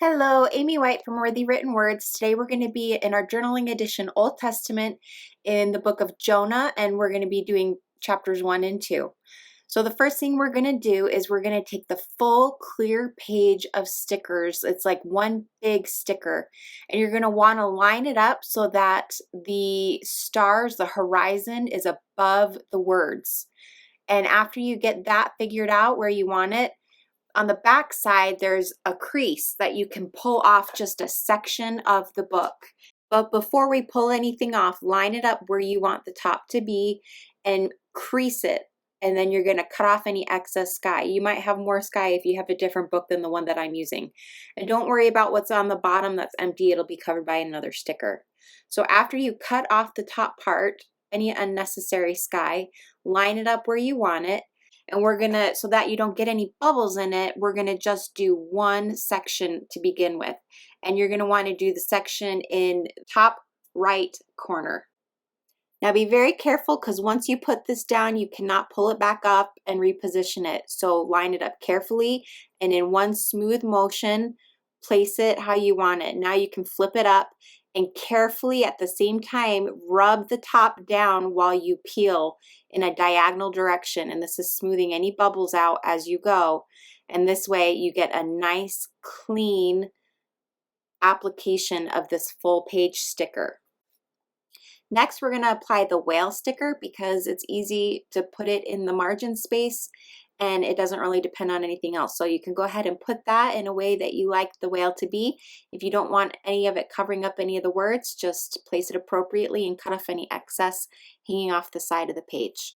Hello, Amy White from Worthy Written Words. Today we're going to be in our journaling edition, Old Testament, in the book of Jonah, and we're going to be doing chapters 1 and 2. So the first thing we're going to do is we're going to take the full clear page of stickers. It's like one big sticker, and you're going to want to line it up so that the stars, the horizon, is above the words. And after you get that figured out where you want it, on the back side, there's a crease that you can pull off just a section of the book. But before we pull anything off, line it up where you want the top to be and crease it. And then you're going to cut off any excess sky. You might have more sky if you have a different book than the one that I'm using. And don't worry about what's on the bottom that's empty. It'll be covered by another sticker. So after you cut off the top part, any unnecessary sky, line it up where you want it. And we're gonna, so that you don't get any bubbles in it, we're gonna just do one section to begin with. And you're gonna wanna do the section in top right corner. Now be very careful because once you put this down, you cannot pull it back up and reposition it. So line it up carefully and in one smooth motion, place it how you want it. Now you can flip it up and carefully at the same time rub the top down while you peel in a diagonal direction, and this is smoothing any bubbles out as you go, and this way you get a nice clean application of this full page sticker. Next we're going to apply the whale sticker because it's easy to put it in the margin space and it doesn't really depend on anything else. So you can go ahead and put that in a way that you like the whale to be. If you don't want any of it covering up any of the words, just place it appropriately and cut off any excess hanging off the side of the page.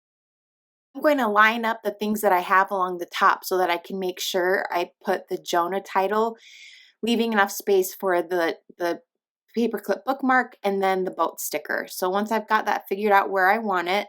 I'm going to line up the things that I have along the top so that I can make sure I put the Jonah title, leaving enough space for the paperclip bookmark and then the boat sticker. So once I've got that figured out where I want it,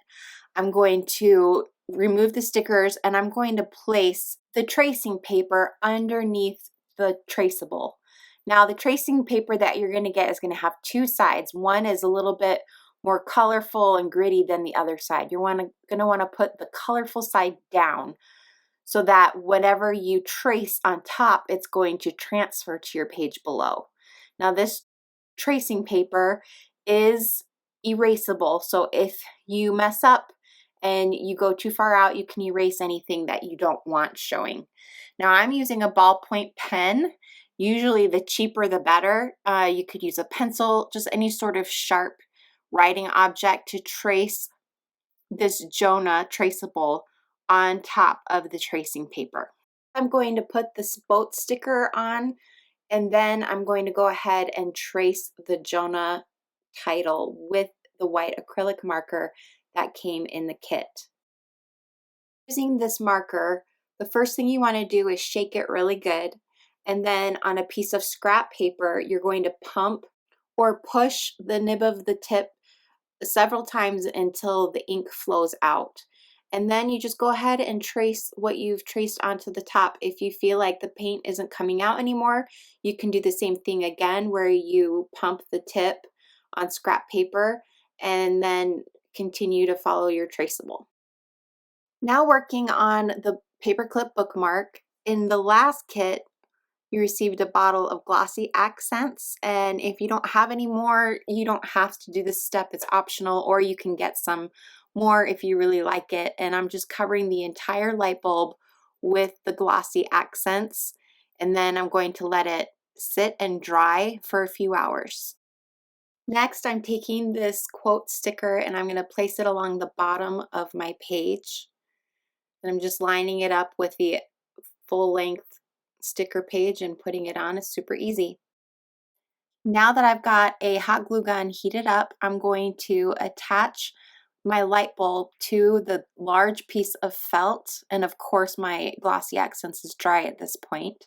I'm going to remove the stickers and I'm going to place the tracing paper underneath the traceable. Now the tracing paper that you're going to get is going to have two sides. One is a little bit more colorful and gritty than the other side. You're going to want to put the colorful side down so that whatever you trace on top, it's going to transfer to your page below. Now this tracing paper is erasable, so if you mess up and you go too far out, you can erase anything that you don't want showing. Now I'm using a ballpoint pen. Usually the cheaper the better. You could use a pencil, just any sort of sharp writing object to trace this Jonah traceable on top of the tracing paper. I'm going to put this boat sticker on, and then I'm going to go ahead and trace the Jonah title with the white acrylic marker that came in the kit. Using this marker, the first thing you want to do is shake it really good, and then on a piece of scrap paper, you're going to pump or push the nib of the tip several times until the ink flows out. And then you just go ahead and trace what you've traced onto the top. If you feel like the paint isn't coming out anymore, you can do the same thing again where you pump the tip on scrap paper and then continue to follow your traceable. Now working on the paperclip bookmark, in the last kit you received a bottle of glossy accents, and if you don't have any more, you don't have to do this step. It's optional, or you can get some more if you really like it. And I'm just covering the entire light bulb with the glossy accents, and then I'm going to let it sit and dry for a few hours. Next, I'm taking this quote sticker and I'm going to place it along the bottom of my page, and I'm just lining it up with the full length sticker page and putting it on. Is super easy. Now that I've got a hot glue gun heated up, I'm going to attach my light bulb to the large piece of felt, and of course my glossy accents is dry at this point.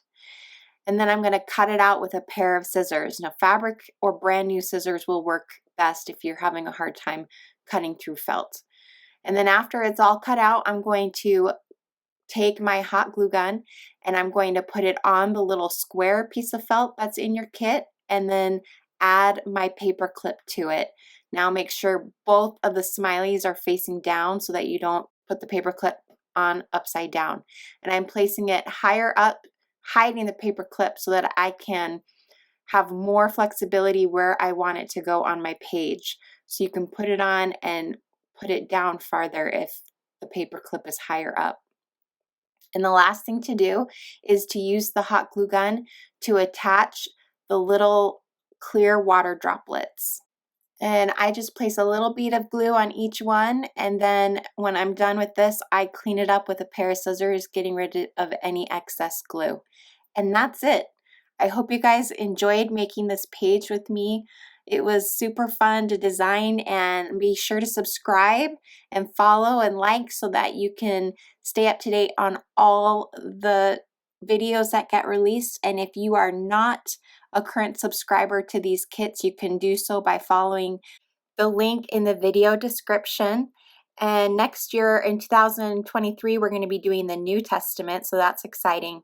And then I'm going to cut it out with a pair of scissors. Now fabric or brand new scissors will work best if you're having a hard time cutting through felt. And then after it's all cut out, I'm going to take my hot glue gun and I'm going to put it on the little square piece of felt that's in your kit and then add my paper clip to it. Now make sure both of the smileys are facing down so that you don't put the paper clip on upside down. And I'm placing it higher up hiding the paper clip so that I can have more flexibility where I want it to go on my page. So you can put it on and put it down farther if the paper clip is higher up. And the last thing to do is to use the hot glue gun to attach the little clear water droplets. And I just place a little bead of glue on each one, and then when I'm done with this, I clean it up with a pair of scissors, getting rid of any excess glue. And that's it. I hope you guys enjoyed making this page with me. It was super fun to design, and be sure to subscribe and follow and like so that you can stay up to date on all the videos that get released. And if you are not a current subscriber to these kits, you can do so by following the link in the video description. And next year in 2023, we're going to be doing the New Testament, so that's exciting.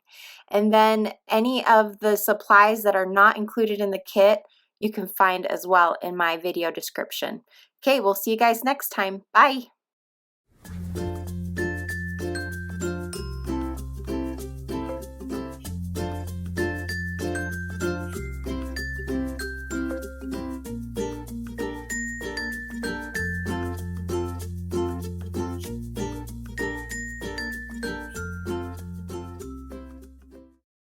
And then any of the supplies that are not included in the kit, you can find as well in my video description. Okay, we'll see you guys next time. Bye.